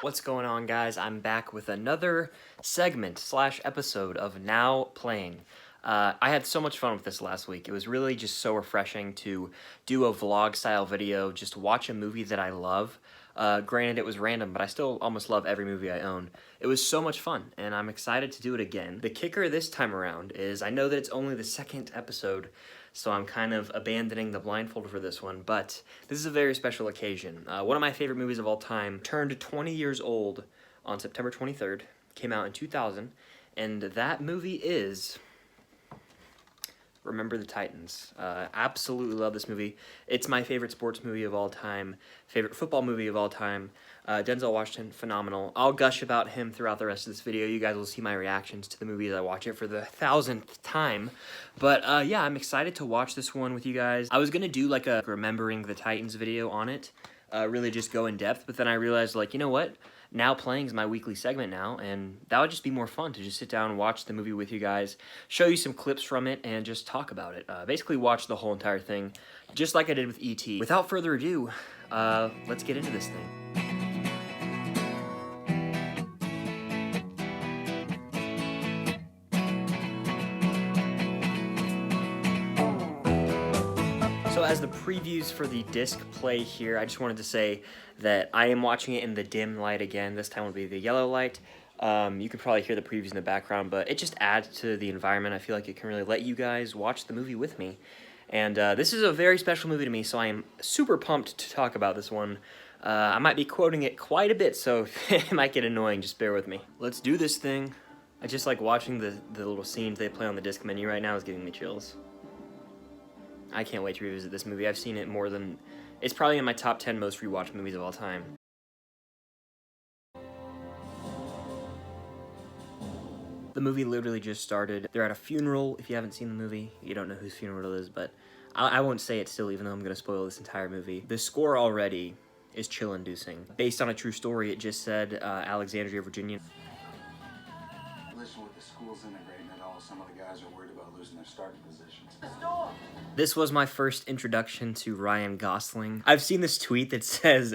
What's going on, guys? I'm back with another segment / episode of Now Playing. I had so much fun with this last week. It was really just so refreshing to do a vlog style video, just watch a movie that I love. Granted, it was random, but I still almost love every movie I own. It was so much fun, and I'm excited to do it again. The kicker this time around is I know that it's only the second episode, so I'm kind of abandoning the blindfold for this one, but this is a very special occasion. One of my favorite movies of all time turned 20 years old on September 23rd, came out in 2000, and that movie is Remember the Titans. Absolutely love this movie. It's my favorite sports movie of all time, favorite football movie of all time. Denzel Washington, phenomenal. I'll gush about him throughout the rest of this video. You guys will see my reactions to the movie as I watch it for the 1000th time. But yeah, I'm excited to watch this one with you guys. I was gonna do like a Remembering the Titans video on it, really just go in depth, but then I realized, like, you know what? Now Playing is my weekly segment now, and that would just be more fun to just sit down and watch the movie with you guys, show you some clips from it, and just talk about it. Basically watch the whole entire thing, just like I did with E.T. Without further ado, let's get into this thing. So as the previews for the disc play here, I just wanted to say that I am watching it in the dim light again. This time will be the yellow light. You can probably hear the previews in the background, but it just adds to the environment. I feel like it can really let you guys watch the movie with me. And this is a very special movie to me, so I am super pumped to talk about this one. I might be quoting it quite a bit, so it might get annoying. Just bear with me. Let's do this thing. I just like watching the little scenes they play on the disc menu right now is giving me chills. I can't wait to revisit this movie. I've seen it more than... It's probably in my top 10 most rewatched movies of all time. The movie literally just started. They're at a funeral. If you haven't seen the movie, you don't know whose funeral it is, but I won't say it still, even though I'm going to spoil this entire movie. The score already is chill-inducing. Based on a true story, it just said Alexandria, Virginia. Listen, with the schools integrating it all, some of the guys are worried about losing their starting positions. This was my first introduction to Ryan Gosling. I've seen this tweet that says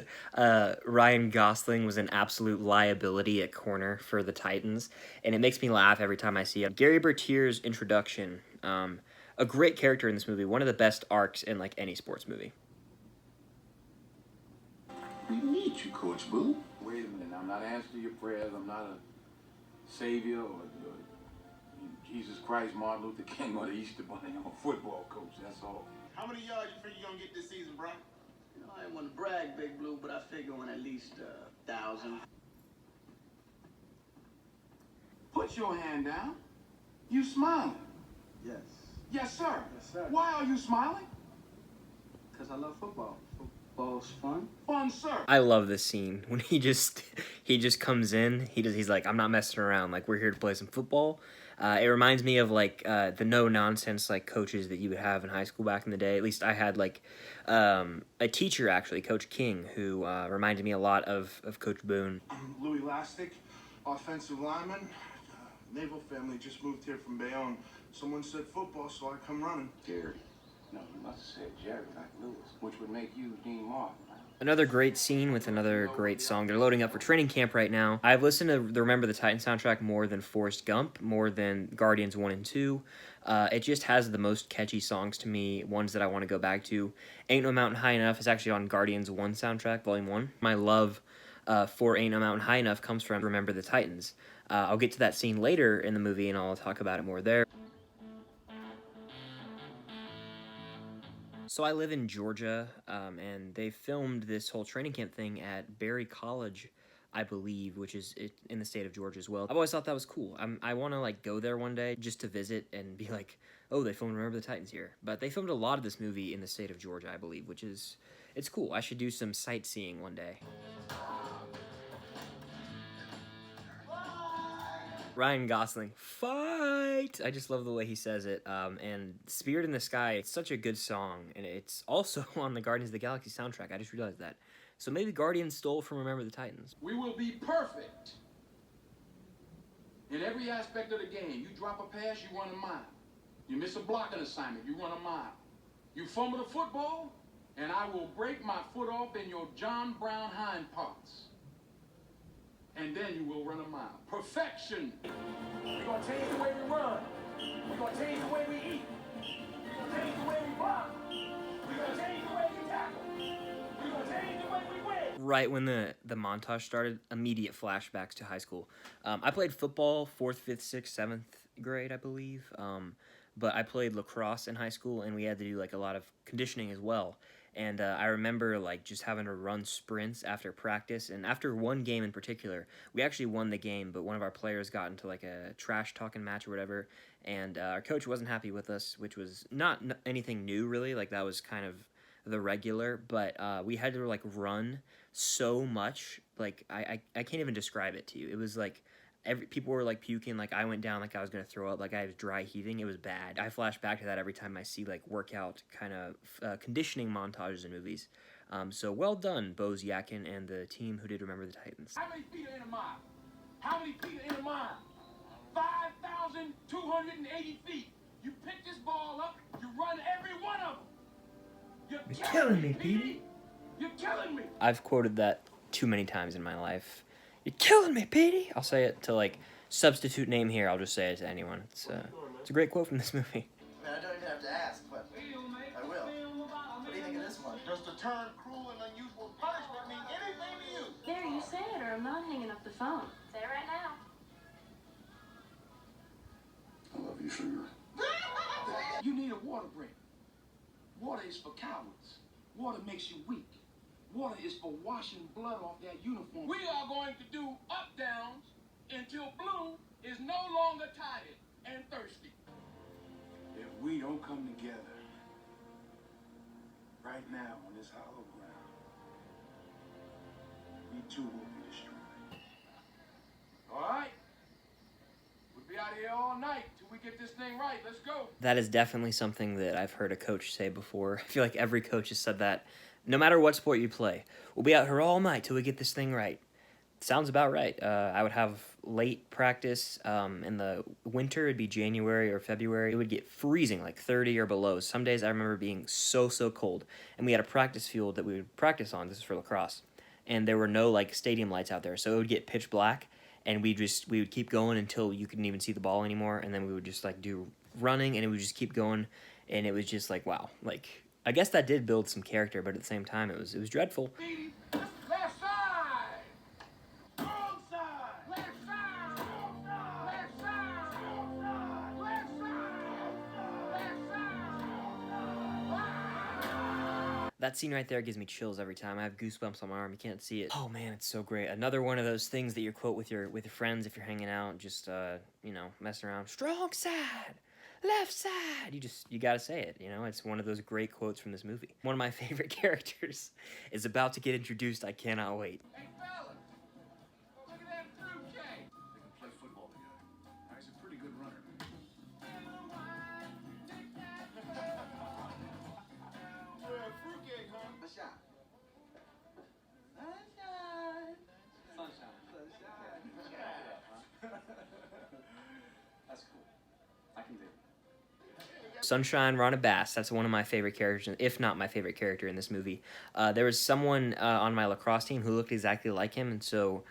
Ryan Gosling was an absolute liability at corner for the Titans, and it makes me laugh every time I see it. Gary Bertier's introduction, a great character in this movie, one of the best arcs in like any sports movie. We need you, Coach Boo. Wait a minute, I'm not answering your prayers. I'm not a savior or Jesus Christ, Martin Luther King, or the Easter Bunny. I'm a football coach, that's all. How many yards you think you're going to get this season, Brian? You know, I didn't want to brag, Big Blue, but I figure on at least 1,000. Put your hand down. You smiling? Yes. Yes, sir. Yes, sir. Why are you smiling? Because I love football. Football's fun. Fun, sir. I love this scene when he just comes in. He's like, I'm not messing around. Like, we're here to play some football. It reminds me of like the no nonsense like coaches that you would have in high school back in the day. At least I had like a teacher, actually, Coach King, who reminded me a lot of Coach Boone. I'm Louis Lastic, offensive lineman. Naval family just moved here from Bayonne. Someone said football, so I come running. Jerry. No, you must have said Jerry, like Lewis, which would make you Dean Martin. Another great scene with another great song. They're loading up for training camp right now. I've listened to the Remember the Titans soundtrack more than Forrest Gump, more than Guardians 1 and 2. It just has the most catchy songs to me, ones that I want to go back to. Ain't No Mountain High Enough is actually on Guardians 1 soundtrack, Volume 1. My love for Ain't No Mountain High Enough comes from Remember the Titans. I'll get to that scene later in the movie, and I'll talk about it more there. So I live in Georgia, and they filmed this whole training camp thing at Berry College, I believe, which is in the state of Georgia as well. I've always thought that was cool. I want to like go there one day just to visit and be like, oh, they filmed Remember the Titans here. But they filmed a lot of this movie in the state of Georgia, I believe, which is, it's cool. I should do some sightseeing one day. Ryan Gosling, fight! I just love the way he says it. And Spirit in the Sky, it's such a good song, and it's also on the Guardians of the Galaxy soundtrack. I just realized that. So maybe Guardians stole from Remember the Titans. We will be perfect in every aspect of the game. You drop a pass, you run a mile. You miss a blocking assignment, you run a mile. You fumble the football, and I will break my foot off in your John Brown hind parts. and then you will run a mile. Perfection. We're gonna change the way we run. We're gonna change the way we eat. We're gonna change the way we block. We're gonna change the way we tackle. We're gonna change the way we win. Right when the montage started, immediate flashbacks to high school. I played football 4th, 5th, 6th, 7th grade, I believe. But I played lacrosse in high school, and we had to do like a lot of conditioning as well. And I remember like just having to run sprints after practice. And after one game in particular, we actually won the game, but one of our players got into like a trash talking match or whatever. And our coach wasn't happy with us, which was not anything new really. Like that was kind of the regular, but we had to like run so much. Like I can't even describe it to you. It was like people were like puking, like I went down like I was gonna throw up, like I was dry heaving. It was bad. I flash back to that every time I see like workout kind of conditioning montages in movies. So well done, Bose Yakin and the team who did Remember the Titans. How many feet are in a mile? How many feet are in a mile? 5,280 feet. You pick this ball up, you run every one of them. You're killing me, Petey. You're killing me. I've quoted that too many times in my life. You're killing me, Petey. I'll say it to like substitute name here. I'll just say it to anyone. It's a great quote from this movie. I mean, I don't even have to ask, but I will. What do you think of this one? Does the term cruel and unusual punishment mean anything to you? There, you say it, or I'm not hanging up the phone. Say it right now. I love you, sugar. You need a water break. Water is for cowards. Water makes you weak. Water is for washing blood off that uniform. We are going to do up-downs until Blue is no longer tired and thirsty. If we don't come together right now on this hollow ground, we too will be destroyed. All right? We'll be out here all night till we get this thing right. Let's go. That is definitely something that I've heard a coach say before. I feel like every coach has said that. No matter what sport you play, we'll be out here all night till we get this thing right. Sounds about right. I would have late practice in the winter. It'd be January or February. It would get freezing, like 30 or below. Some days I remember being so cold. And we had a practice field that we would practice on. This is for lacrosse. And there were no like stadium lights out there. So it would get pitch black. And we would keep going until you couldn't even see the ball anymore. And then we would just like do running, and it would just keep going. And it was just like, wow. Like, I guess that did build some character, but at the same time, it was dreadful. Left side! Wrong side! Left side! Wrong side! Left side! Wrong side! Left side! Left side! That scene right there gives me chills every time. I have goosebumps on my arm. You can't see it. Oh man, it's so great. Another one of those things that you quote with your friends if you're hanging out, just you know, messing around. Strong side! Left side! You gotta say it, you know? It's one of those great quotes from this movie. One of my favorite characters is about to get introduced. I cannot wait. Hey, fellas! Look at that fruitcake! They can play football together. He's a pretty good runner. Fruitcake, huh? Sunshine. Sunshine. Sunshine. Sunshine. That's cool. I can do it. Sunshine Rana Bass, that's one of my favorite characters, if not my favorite character in this movie. There was someone on my lacrosse team who looked exactly like him, and so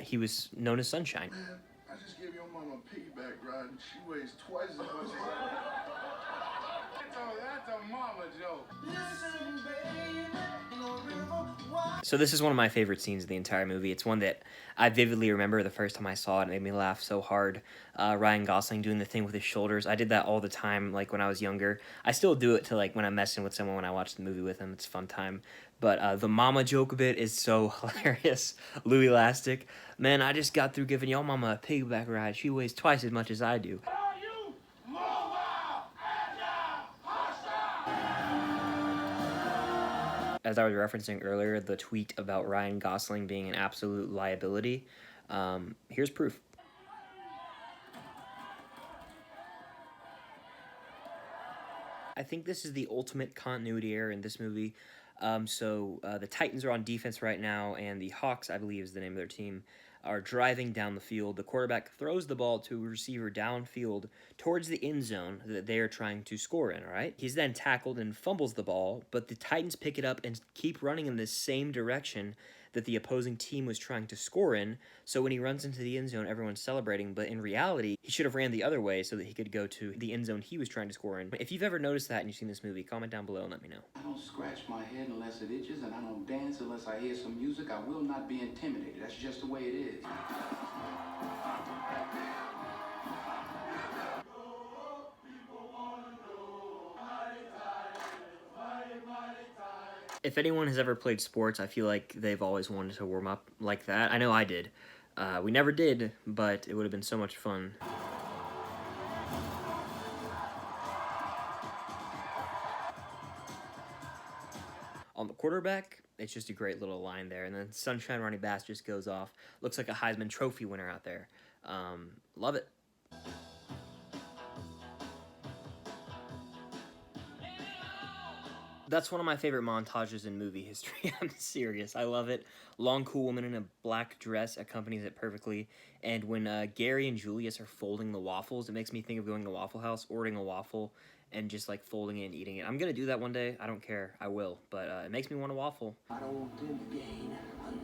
he was known as Sunshine. Man, I just gave your mama a piggyback ride, and she weighs twice as much as I. That's a mama joke. So this is one of my favorite scenes of the entire movie. It's one that I vividly remember the first time I saw it. It made me laugh so hard. Ryan Gosling doing the thing with his shoulders. I did that all the time, like when I was younger. I still do it to like when I'm messing with someone when I watch the movie with them. It's a fun time. But the mama joke bit is so hilarious. Louis Elastic. Man, I just got through giving y'all mama a piggyback ride. She weighs twice as much as I do. What are you? Mobile! Agile! Hostile! As I was referencing earlier, the tweet about Ryan Gosling being an absolute liability, here's proof. I think this is the ultimate continuity error in this movie. The Titans are on defense right now, and the Hawks, I believe is the name of their team, are driving down the field. The quarterback throws the ball to a receiver downfield towards the end zone that they are trying to score in, all right? He's then tackled and fumbles the ball, but the Titans pick it up and keep running in the same direction that the opposing team was trying to score in. So when he runs into the end zone, everyone's celebrating, but in reality, he should have ran the other way so that he could go to the end zone he was trying to score in. If you've ever noticed that and you've seen this movie, comment down below and let me know. I don't scratch my head unless it itches, and I don't dance unless I hear some music. I will not be intimidated. That's just the way it is. If anyone has ever played sports, I feel like they've always wanted to warm up like that. I know I did. We never did, but it would have been so much fun. On the quarterback, it's just a great little line there. And then Sunshine Ronnie Bass just goes off. Looks like a Heisman Trophy winner out there. Love it. That's one of my favorite montages in movie history. I'm serious. I love it. Long, cool woman in a black dress accompanies it perfectly. And when Gary and Julius are folding the waffles, it makes me think of going to Waffle House, ordering a waffle, and just like folding it and eating it. I'm going to do that one day. I don't care. I will. But it makes me want a waffle. I don't want them to gain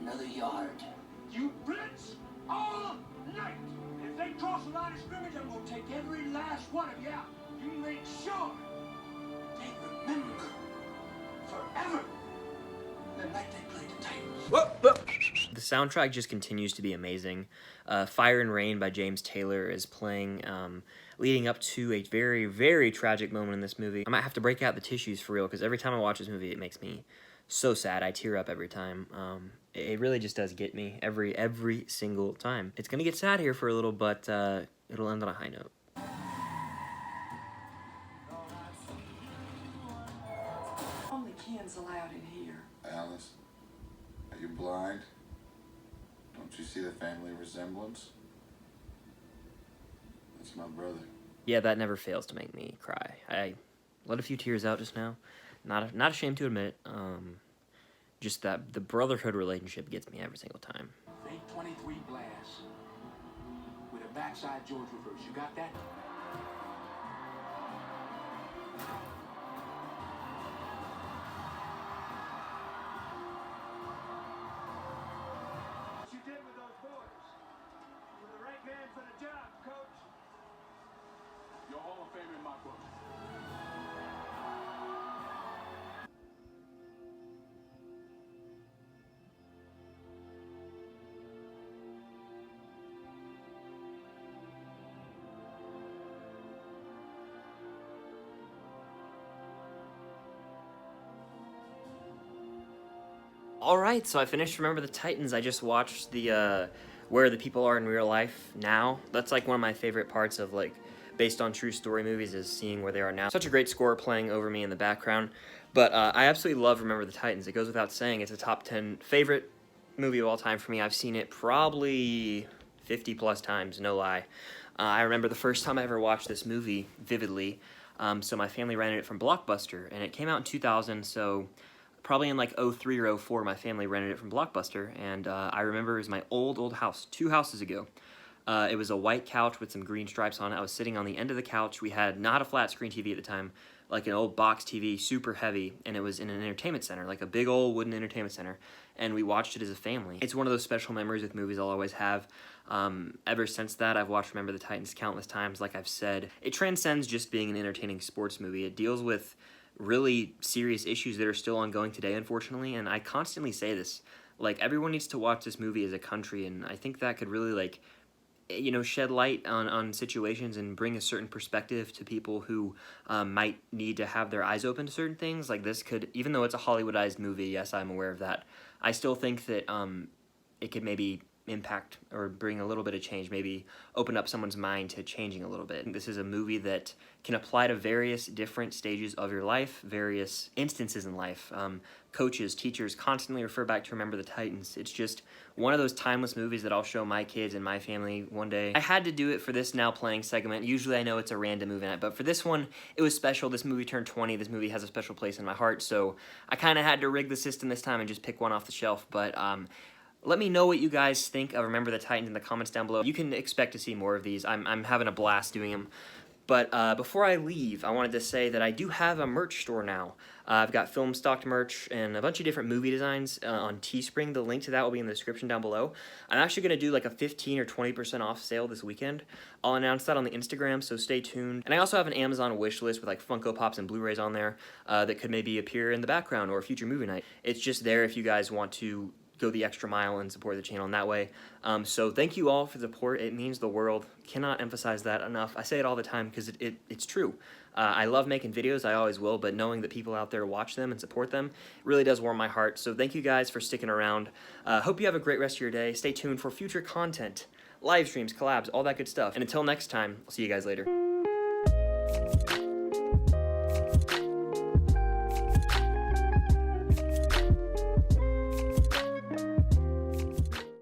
another yard. You blitz all night. If they cross the line of scrimmage, I'm going to take every last one of you out. You make sure they remember forever the night they played the Titans. The soundtrack just continues to be amazing. Fire and Rain by James Taylor is playing, leading up to a very, very tragic moment in this movie. I might have to break out the tissues for real, because every time I watch this movie, it makes me so sad. I tear up every time. It really just does get me every single time. It's gonna get sad here for a little, but it'll end on a high note. Only kids allowed in here. Alice, are you blind? Don't you see the family resemblance? That's my brother. Yeah, that never fails to make me cry. I let a few tears out just now. Not ashamed to admit it. Just that the brotherhood relationship gets me every single time. Fake 23 blast with a backside George reverse. You got that? What you did with those boys. You're the right man for the job, coach. You're Hall of Fame in my book. Alright, so I finished Remember the Titans. I just watched the Where the People Are in Real Life Now. That's like one of my favorite parts of like based on true story movies, is seeing where they are now. Such a great score playing over me in the background. But I absolutely love Remember the Titans. It goes without saying, it's a top 10 favorite movie of all time for me. I've seen it probably 50 plus times, no lie. I remember the first time I ever watched this movie vividly. So my family rented it from Blockbuster, and it came out in 2000, so probably in like 03 or 04, my family rented it from Blockbuster, and I remember it was my old house, 2 houses ago. It was a white couch with some green stripes on it. I was sitting on the end of the couch. We had not a flat screen TV at the time, like an old box TV, super heavy, and it was in an entertainment center, like a big old wooden entertainment center, and we watched it as a family. It's one of those special memories with movies I'll always have. Ever since that, I've watched Remember the Titans countless times, like I've said. It transcends just being an entertaining sports movie. It deals with really serious issues that are still ongoing today, unfortunately, and I constantly say this. Like, everyone needs to watch this movie as a country, and I think that could really, like, you know, shed light on situations and bring a certain perspective to people who might need to have their eyes open to certain things. Like, this could, even though it's a Hollywoodized movie, yes, I'm aware of that, I still think that it could maybe impact or bring a little bit of change, maybe open up someone's mind to changing a little bit. This is a movie that can apply to various different stages of your life, various instances in life. Coaches, teachers constantly refer back to Remember the Titans. It's just one of those timeless movies that I'll show my kids and my family one day. I had to do it for this Now Playing segment. Usually I know it's a random movie night, but for this one, it was special. This movie turned 20. This movie has a special place in my heart, so I kind of had to rig the system this time and just pick one off the shelf, but let me know what you guys think of Remember the Titans in the comments down below. You can expect to see more of these. I'm having a blast doing them. But before I leave, I wanted to say that I do have a merch store now. I've got film stocked merch and a bunch of different movie designs on Teespring. The link to that will be in the description down below. I'm actually going to do like a 15 or 20% off sale this weekend. I'll announce that on the Instagram, so stay tuned. And I also have an Amazon wish list with like Funko Pops and Blu-rays on there that could maybe appear in the background or a future movie night. It's just there if you guys want to go the extra mile and support the channel in that way. So thank you all for the support. It means the world. Cannot emphasize that enough. I say it all the time because it's true. I love making videos, I always will, but knowing that people out there watch them and support them really does warm my heart. So thank you guys for sticking around. Hope you have a great rest of your day. Stay tuned for future content, live streams, collabs, all that good stuff. And until next time, I'll see you guys later.